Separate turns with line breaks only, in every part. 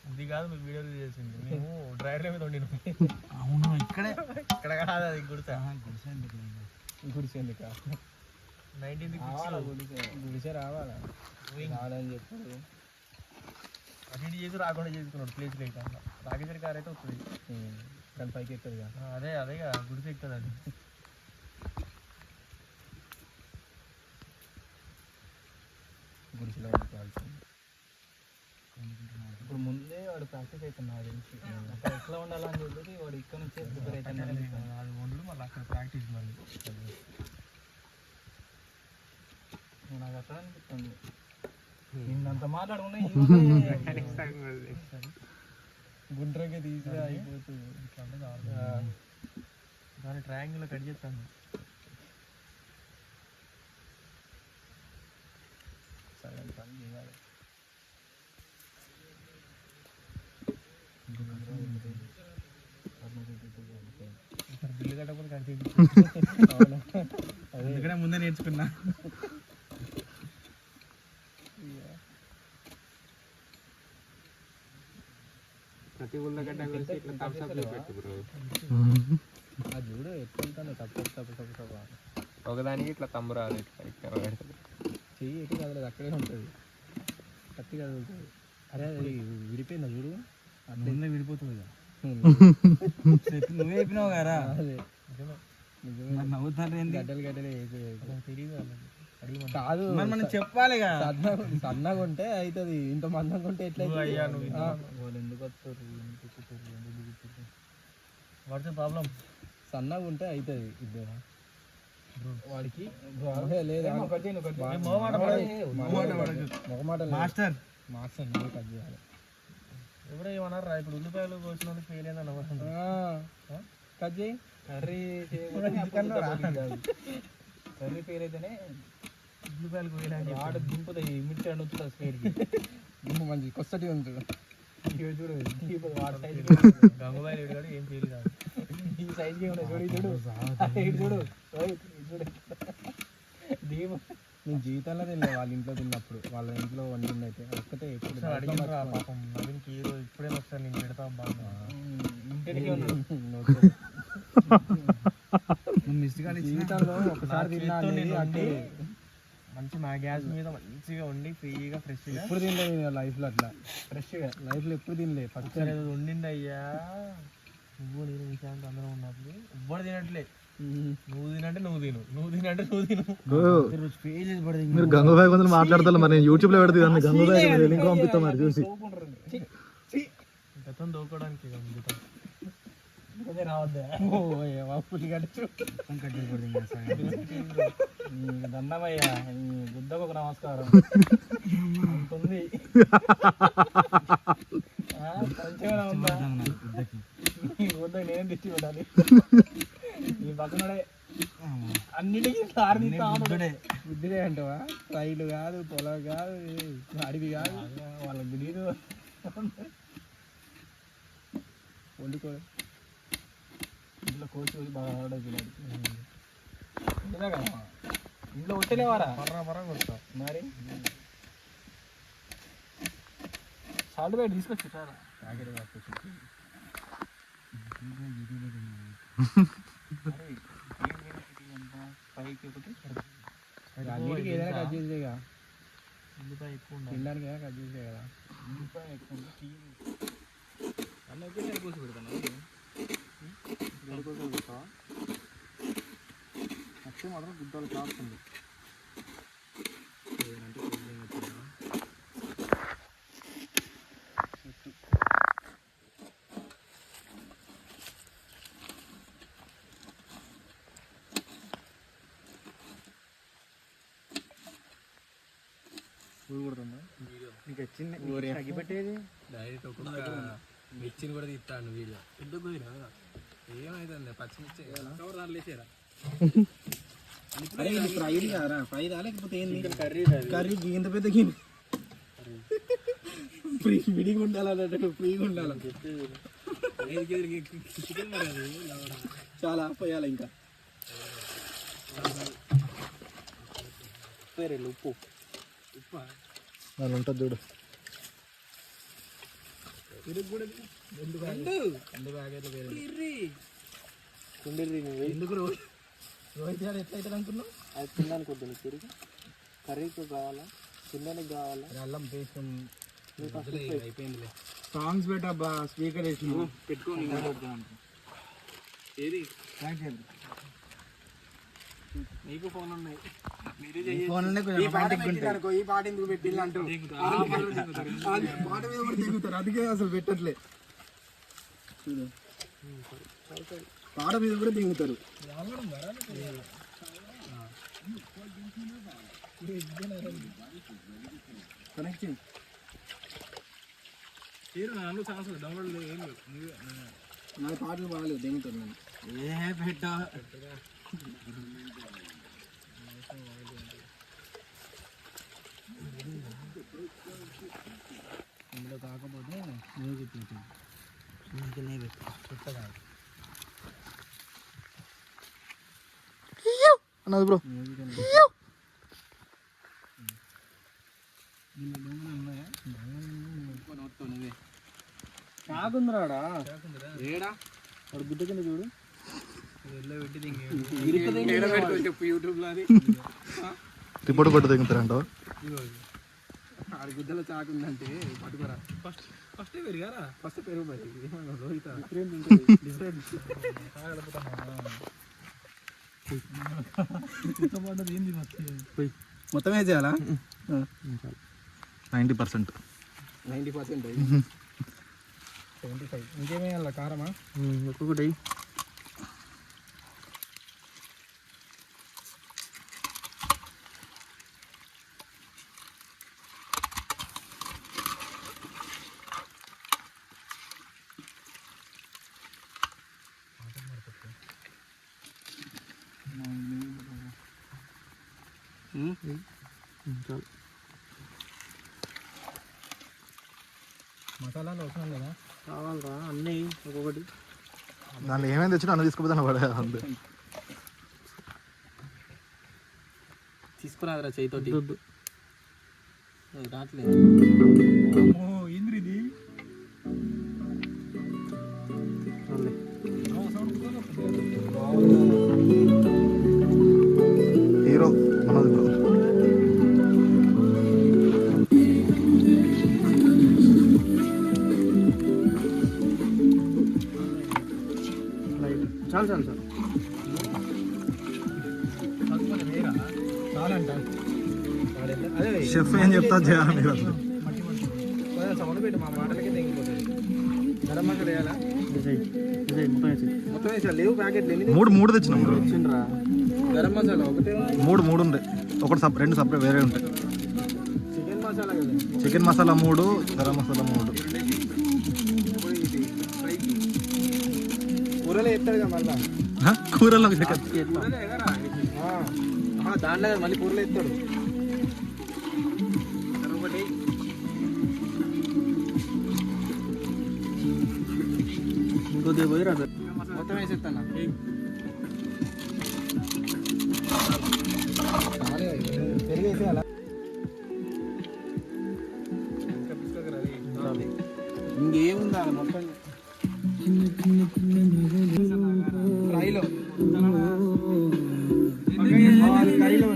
ఇది కాదు మీకు వీడియో చేసింది మేము డ్రైవర్ మీద ఉండి
అవును ఇక్కడ
కాదు అది గుడిసె
గుడిసేందుక
19
గుడిసే రావాలా రావాలని చెప్పాడు
అటు చేసి రాకుండా చేసుకున్నాడు ప్లేస్ లేక రాకేశ్వరి కార్ అయితే వస్తుంది
దాని పైకి ఎక్కుతుంది
అదే అదేగా గుడిసె ఎక్కుతుంది అది
గుడిసెలో ఇప్పుడు ముందే వాడు ప్రాక్టీస్ అవుతున్నాడు అక్కడ ఎట్లా ఉండాలని చెప్పేసి వాడు ఇక్కడ నుంచే ప్రిపేర్ అవుతున్నాడు
అది వండు మళ్ళీ అక్కడ ప్రాక్టీస్ మళ్ళీ
నాకు అక్కడ అనిపిస్తుంది నిన్నంత మాట్లాడుకున్నా గుండ్రగా తీసి అయిపోతుంది
ఇట్లా అంటే దాని ట్రయాంగిల్లో కట్ చేస్తాను
సగం పని చేయాలి
బిల్లు కట్టకపోతే కట్ చేసి
అందుకనే ముందే నేర్చుకున్నా
ప్రతి ఊళ్ళో గడ్డ
అది చూడు ఎట్లా తప్పు
ఒకదానికి ఇట్లా తమ్ము రాదు ఇట్లా
చెయ్యి ఎటు కదలేదు అక్కడే ఉంటుంది కత్తి కదులుతుంది అరే అది విడిపోయిందా చూడు అట్లా విడిపోతుంది నువ్వే చెప్పినావు కదా అదే నవ్వుతారు గడ్డలు తెలియదు కాదు మనం చెప్పాలి సన్నగా ఉంటే అవుతుంది ఇంత మందంగా ఉంటే ఎట్లా వాళ్ళు ఎందుకు వస్తారు
వాట్స్ ప్రాబ్లం
సన్నగా ఉంటే అవుతుంది ఇద్దరు వాడికి లేదు మాస్టర్ మాస్టర్ కట్ చేయాలి
ఎప్పుడో ఏమన్నారా ఇప్పుడు ఉల్లిపాయలు కోసిన ఫెయిల్ అయిందని
కట్ చేయి కర్రీ కర్రీ ఫెయిల్ అయితేనే
ఉల్లిపాయలు కోయడానికి
ఆడ దింపుతాయి మిర్చి అడుగుతుంది స్పీడ్కి మంచి కొత్తటి ఉంటుంది చూడు వాడు సైజ్
గంగబాయి కూడా ఏం ఫెయిల్ కాదు
ఈ సైజ్కి చూడు చూడు చూడు దీపం నేను జీవితంలో తినలే వాళ్ళ ఇంట్లో తిన్నప్పుడు వాళ్ళ ఇంట్లో వండింది అయితే ఒక్కటే ఎప్పుడు
పాపం నవీన్కి ఈ రోజు ఇప్పుడైనా ఒకసారి నేను పెడతా బాగా
జీవితంలో ఒకసారి తిన్నా
మంచి మా గ్యాస్ మీద మంచిగా వండి ఫ్రీగా ఫ్రెష్గా
ఎప్పుడు తినలేదు లైఫ్లో అట్లా ఫ్రెష్గా లైఫ్లో ఎప్పుడు తినలే
ఫస్ట్ వండింది అయ్యా నువ్వు నేను విషయానికి అందరం ఉన్నప్పుడు ఎవ్వరు తినట్లే నువ్వు తినంటే నువ్వు తిను నువ్వు తినంటే నువ్వు తిను
మీరు గంగబాయి కొంచెం మాట్లాడతారు మరి నేను యూట్యూబ్ లో పెడతాను గంగబాయి లింక్ పంపిస్తాం మరి చూసి
గతం దోకోవడానికి
దండమయ్యా గుద్దకు ఒక నమస్కారం ఉంది గుద్దకు నేనేం తెచ్చి పెట్టాలి ఈ పక్కనడే అన్నిటికీ బుద్ధిడే అంటావా రైలు కాదు పొలం కాదు అడవి కాదు వాళ్ళకి తెలియదు వండుకో ఇంట్లో కోసి బాగా ఆడవుతున్నాడు కదా ఇంట్లో కొట్టలేవారా
పర్రా కొడతా
మరి సాల్ట్ బయట తీసుకొచ్చి సార్ పైకి ఒకటి అన్నిటికీ ఏదైనా కట్ చేసేగా
ఉల్లిపాయ ఎక్కువ
తినడానికి ఏదైనా కట్ చేసే కదా ఉల్లిపాయ ఎక్కువ అన్నీ ఒకేసారి కోసి పెడతాను కోసి పెడతా నచ్చే మాత్రం గుడ్డలు కాస్తుంది నీకు వచ్చింది అగ్గిపెట్టేది
డైరెక్ట్ ఒక్కొక్క మిర్చిని కూడా తీస్తాను వీడియో ఎందుకు పోయినా ఏమైతుంది పచ్చిమిర్చి దాంట్లో వేసేరా
ఫ్రై కారా ఫ్రై రా లేకపోతే ఏంది కర్రీ ఇంత పెద్ద గిన్నె విడిగా ఉండాలన్నట్టు ఫ్రీగా ఉండాలి చాలా పోయాలి ఇంకా
పేరు ఉప్పు
దాని ఉంటుంది చూడు
ఎందుకు రోహిత్ గారు ఎట్లయితే అనుకున్నావు? అది తినడానికి వద్దు నీకు తిరిగి కర్రీకి కావాలా తినడానికి కావాలా అల్లం పేస్ట్ అయిపోయిందిలే. సాంగ్స్ పెట్టబ్బా స్పీకర్ వేసి పెట్టుకోని ఏది నీకు ఫోన్ ఉన్నాయి ఈ పాట ఎందుకు పెట్టిల్లు అంటారు పాట మీద కూడా దిగుతారు అందుకే అసలు పెట్టట్లే పాట మీద కూడా దిగుతారు కనెక్షన్ నా పాటలు బాగాలేదు దిగుతారు నేను ఏ పెట్టా ఇందులో కాకపోతే మ్యూజిక్ ఇంకనే పెట్టా
అన్నది బ్రో
చాకుందిరాడా ఏడా వాడు గుడ్డ కింద చూడు చెప్పు యూట్యూబ్లో అది
రిపోర్ట్ కొట్టు దిగుతారంట
ఆడి గుద్దలో చాకుందంటే పట్టుకోరా ఫస్ట్ పెరిగారా ఫస్ట్ పెరుగు బయట రోహిత మొత్తం వేసేయాలా
90%
90% 75 ఇంకేమేయాల కారమా ఒక్కొక్కటి మసాలాలు అవసరం లేదా కావాలరా అన్నీ ఒక్కొక్కటి
దాంట్లో ఏమేమి తెచ్చినా అన్న తీసుకుపోతాను పడే అంతే
తీసుకురాదురా చేయితోటి రావట్లేదు ఏంద్రిది
హీరో మనది బ్రో
చాలు చాలు చాలు చాలంట
షెఫ్ ఏం చెప్తా చేయాలి మీరు అసలు
సౌండ్ పెట్టి మా మాటలకే తెగిపోతుంది గరం మసాలా వేయాలా మొత్తం వేసాలి లేవు ప్యాకెట్లు ఎన్ని
మూడు తెచ్చినాం బ్రో
తెచ్చిండ్రా గరం మసాలా ఒకటే
మూడు ఉంటాయి ఒకటి రెండు సపరేట్ వేరే ఉంటాయి
చికెన్ మసాలా కదా
చికెన్ మసాలా 3 గరం మసాలా 3
కూరలో ఎత్తాడు కదా మళ్ళా
కూరలో
దాంట్లో మళ్ళీ కూరలో ఎత్తాడు ఒకటి ఇంకొద్దిగా పోయి రాదు మొత్తం వేసేస్తాను పెరిగేసేయాలా ఇంకేముందా మొత్తం ఫ్రైలో కర్రీలో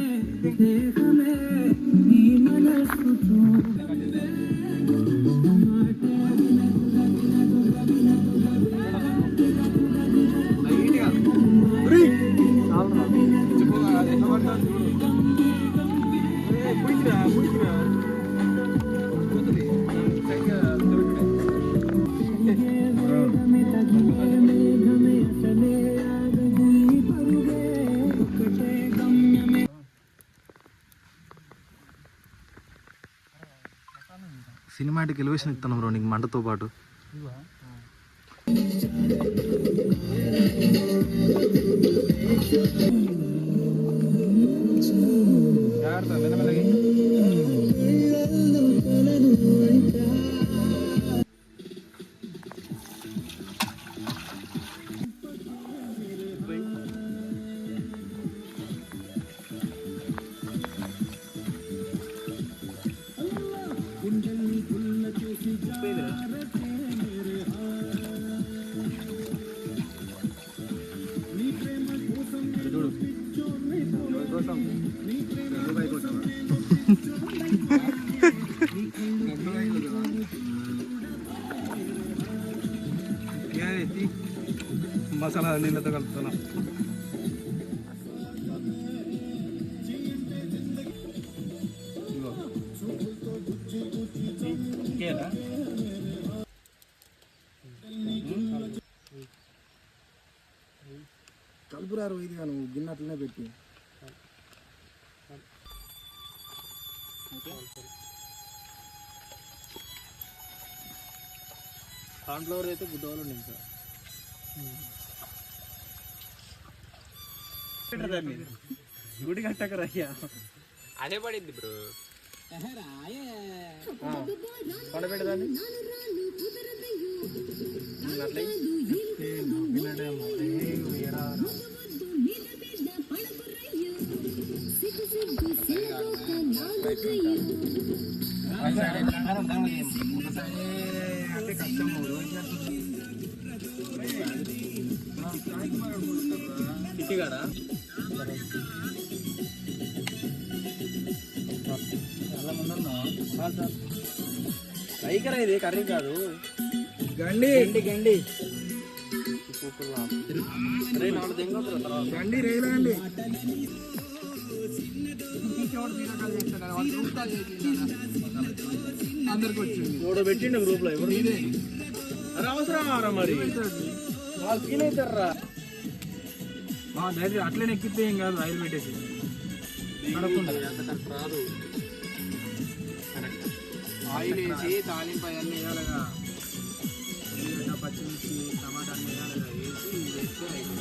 సినిమాటిక్ ఎలివేషన్ ఇస్తాను బ్రో నీకు మంటతో పాటు
మసాలా నీళ్ళతో కలుపుతున్నా.
కలుపురారు ఇది నువ్వు గిన్నె అట్లనే పెట్టి
కార్న్ఫ్లవర్ అయితే గుడ్డవాళ్ళు ఇంకా గుడి కట్టక రయ్యా అదే పడింది బ్రో పడబెట్టదాన్ని అంటే కష్టం చిట్టిగాడా రైకరా ఇది కర్రీ కాదు
గండి గండి
గండి రేలండి
అందరికి వచ్చింది
ఎవడో పెట్టిండు గ్రూప్ లో ఎవరు అరే అవసరం మరి వాళ్ళు ఫీల్ అవుతారా
డైరెక్ట్ అట్లనే ఎక్కితే ఏం కాదు ఆయిల్ పెట్టేసి
రాదు
ఆయిల్ వేసి తాలింపు అవన్నీ వేయాలిగా ఉల్లిగడ్డ పచ్చిమిర్చి టమాటా అన్నీ వేయాలిగా వేసి వేస్తే అయిపోయింది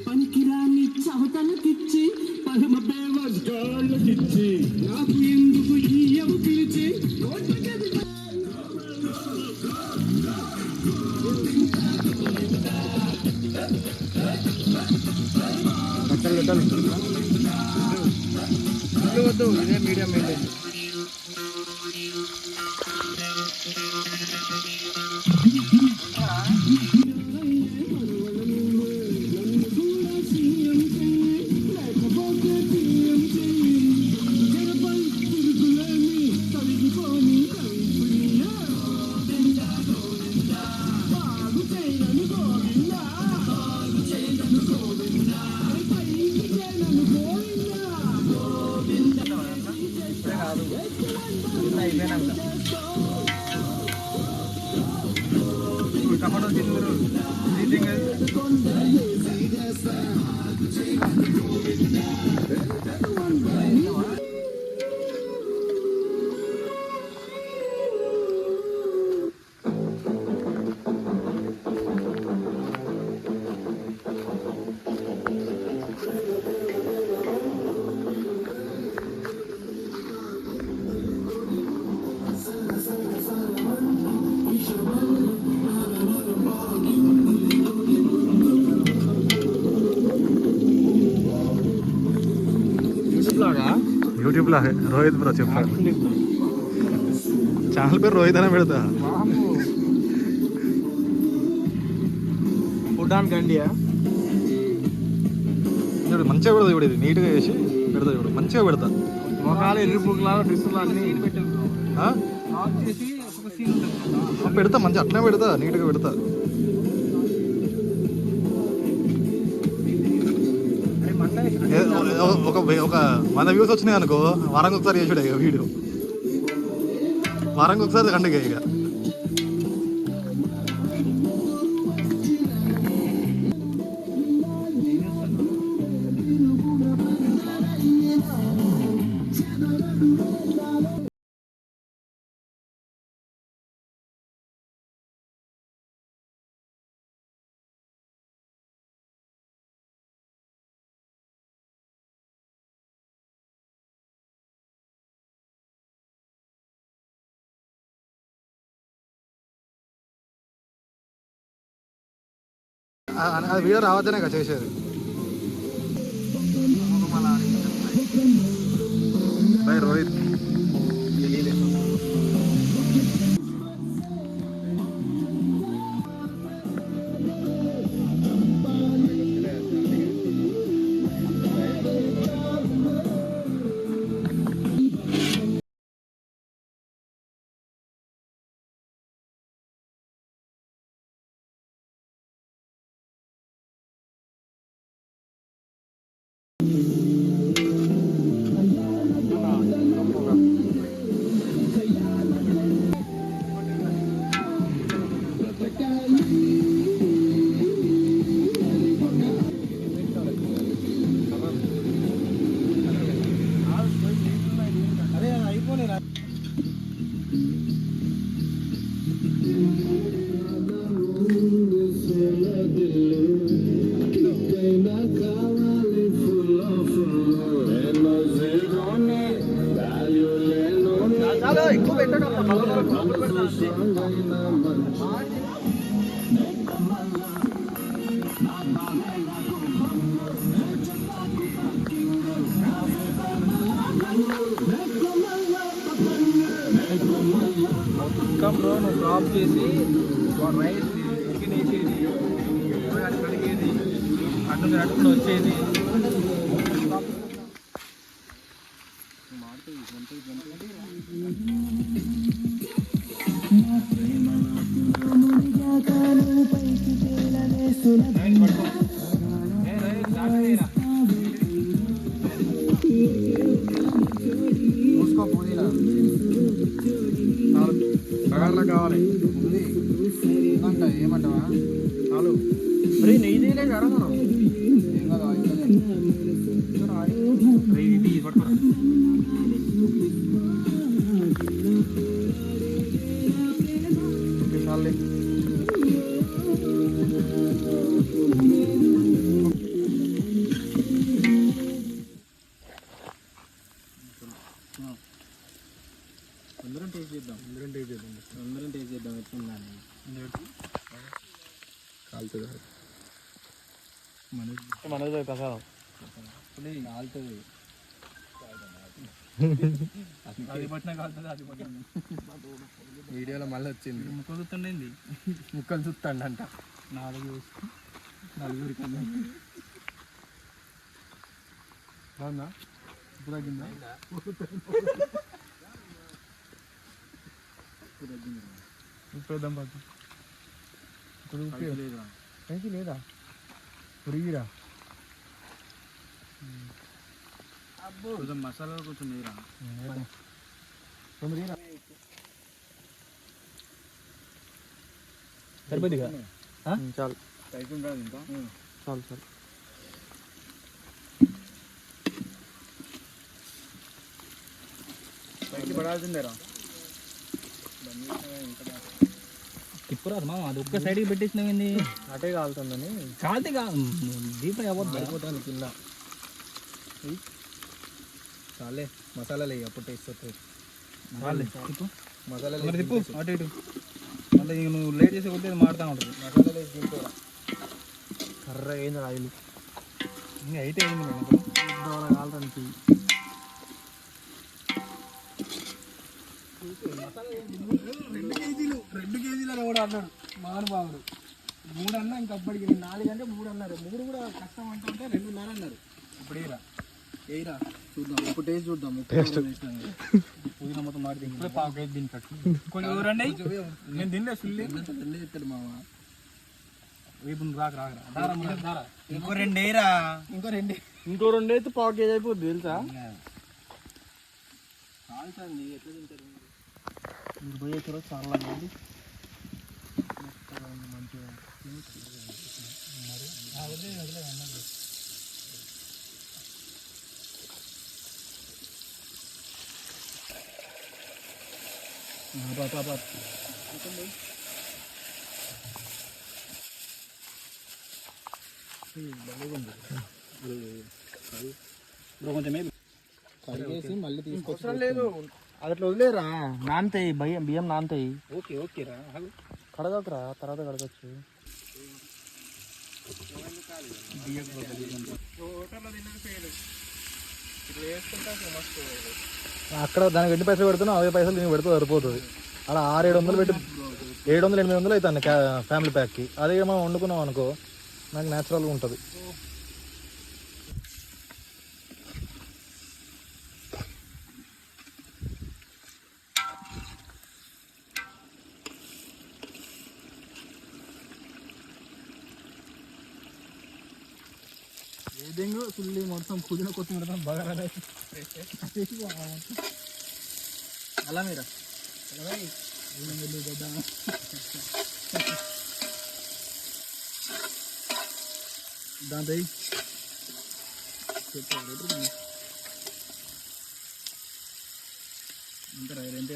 పనికిరాని చవతలకిచ్చి పరమ బేవజ్గాళ్ళకిచ్చి నాకు ఎందుకు ఈయవు పిలిచి
వద్దు ఇదే మీడియం మెయింటైన్ టమాటో
యూట్యూబ్లో రోహిత్ బ్రో చెప్పారు ఛానల్ పేరు రోహిత్ అనే పెడతా
ఫుడ్ ఆన్ గండియా
చూడు మంచిగా పెడతా చూడు ఇది నీట్గా వేసి పెడతా చూడు మంచిగా పెడతా
మొఖాలు ఎర్రి పువ్వులాగా డ్రెస్సులు అన్నీ
పెడతా మంచిగా అట్లనే పెడతా నీట్గా పెడతా ఒక 100 వ్యూస్ వచ్చినాయి అనుకో వారానికి ఒకసారి చేసుడే ఇక వీడియో వారానికి ఒకసారి కండిగా ఇక అది వీడియో రావద్దనే కదా చేసేది. బాయ్ రోహిత్.
మొత్తంలో నువ్వు డ్రాప్ చేసి రైస్ చికెన్ వేసేది, కడిగేది, అట్టుకుని వచ్చేది. చూసుకో పుదీనా బగార్లా కావాలి. ఏమంటా ఏమంటావా? చాలు మరి నెయ్యి తీయలే కదా మనం. ఏం కాదు పట్టుకోరా. చాలే అందరం టేస్ట్ చేద్దాం. ఎట్లుందని కాలుతుంది
మనది ప్రసాదం
కాలుతుంది. అది పట్టినా కాలుతుంది, అది పట్టిన వీడియోలో మళ్ళీ వచ్చింది. ముక్కలు చూస్తుండేది, ముక్కలు చూస్తాడంట. నలుగురి కన్నా బాగుందా? ఇప్పుడు తగ్గిందా? ఇప్పుడు వద్దాం పాటు. ఇప్పుడు లేదా లేదా పురిగిరా కొంచెం మసాలా కొంచెం నీరా
సరిపోద్దిగా చాలు
అయిపోయింది ఇంకా.
చాలు చాలు.
పైకి పడాల్సిందేరా.
తిప్పురాదు మా, అది ఒక్క సైడ్కి పెట్టేసినావింది.
అటే కాలుతుందని
కాలితే దీపం అవ్వద్దు.
అయిపోతాను కింద. చాలే మసాలాలు వేయి, అప్పుడు టేస్ట్ వస్తుంది. మసాలాలు
తిప్పు అటు ఇటు. మళ్ళీ ఇక నువ్వు లేట్ చేసే కొద్ది మాడుతూ ఉంటుంది.
మసాలాలు వేసి దింపేరా.
కర్ర అయింది ఆయిల్ ఇంకా అయితే అయింది కాలుతానికి.
2 కేజీలు కూడా అన్నాడు మహానుభావుడు. 3 అన్నా ఇంకా అప్పటికి 4 అంటే 3 అన్నారు. 3 కూడా కష్టం అంటే 2.5 అన్నారు. ఇప్పుడు ఏరా చూద్దాం, ఇప్పుడు టేస్ట్ చూద్దాం.
పుదీనా మొత్తం మాడి ఇప్పుడే పావు కేజీ దీన్ని కట్టు. కొంచెం ఊరండి, నేను తినలే సుల్లి
చెప్తాడు మామ.
ఇప్పుడు రాక
ఇంకో 2 వేయరా.
ఇంకో 2 అయితే పావు కేజీ అయిపోద్ది తెలుసా.
కాల్చండి ఎట్లా తింటారు
మీరు పోయే తర్వాత చాలా మంది మంచిగా కొంచెం
కడిగేసి మళ్ళీ తీసుకొచ్చడం
లేదు. అట్లా వదిలేరా, నానతాయి బియ్యం నానతాయి.
ఓకేరా
కడగకురా, తర్వాత కడగచ్చు.
అక్కడ దానికి ఎన్ని పైసలు పెడుతున్నా అవే పైసలు నేను పెడితే సరిపోతుంది. అలా 600-700 పెట్టి 700-800 అవుతాను ఫ్యామిలీ ప్యాక్కి. అదే మనం వండుకున్నాం అనుకో నాకు న్యాచురల్గా ఉంటుంది.
ఏదెంగో ఫుల్లీ మొత్తం పుదీనా కొత్తిమీర బాగా అలా మీరా దాంతో అంటారా రెంటే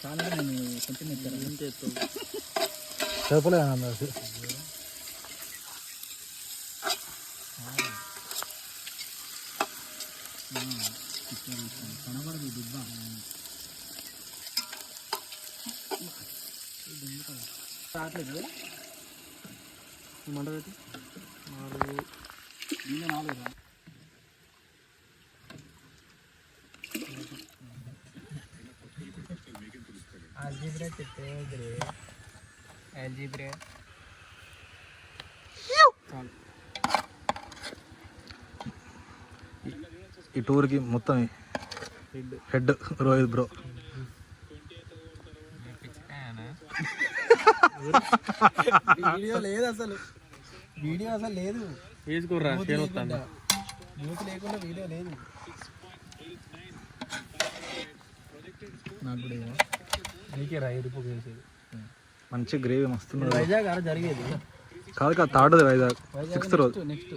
చాలా నేను కొంచెం ఎత్తాను ఎంత ఎత్తావు
చెప్పలేదు.
కనబడదు దుబ్బ రావట్లేదు మంట పెట్టి 4 algebra చెప్పేగ్రే algebra
ఈ టూర్కి మొత్తం హెడ్ రోహిత్ బ్రో.
వీడియో లేదు అసలు లేదు.
వేసుకోర్రా
న్యూస్ లేకుండా వీడియో లేదు. నాకు కూడా
నీకే రా ఎరుపు వేసేది.
మంచి గ్రేవీ మస్తుంది.
వైజాగ్ జరిగేది
కాదు థర్డ్ వైజాగ్ 6th రోజు.
నెక్స్ట్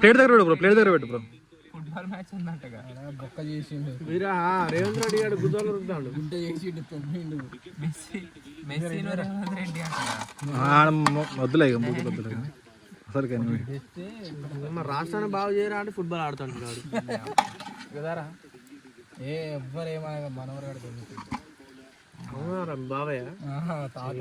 ప్లేట్ దగ్గర పెట్టు బ్రో, ప్లేట్ దగ్గర పెట్టు బ్రో.
ఫుట్బాల్ మ్యాచ్ ఉందంటగా బొక్క చేసిండు
మీరా రేవంత్ రెడ్డి గారు గుద్దలు రుద్దాడు.
గుంట చేసిండు తొమ్మిండు
వద్దులే ఇక మూడు వద్దులే అసలు కానీ
రాష్ట్రాన్ని బాగు చేయరా అంటే ఫుట్బాల్ ఆడుతుంటున్నాడు
కదారా. ఎవ్వరు ఏమనగా మనవరు
బావయ్య
తాత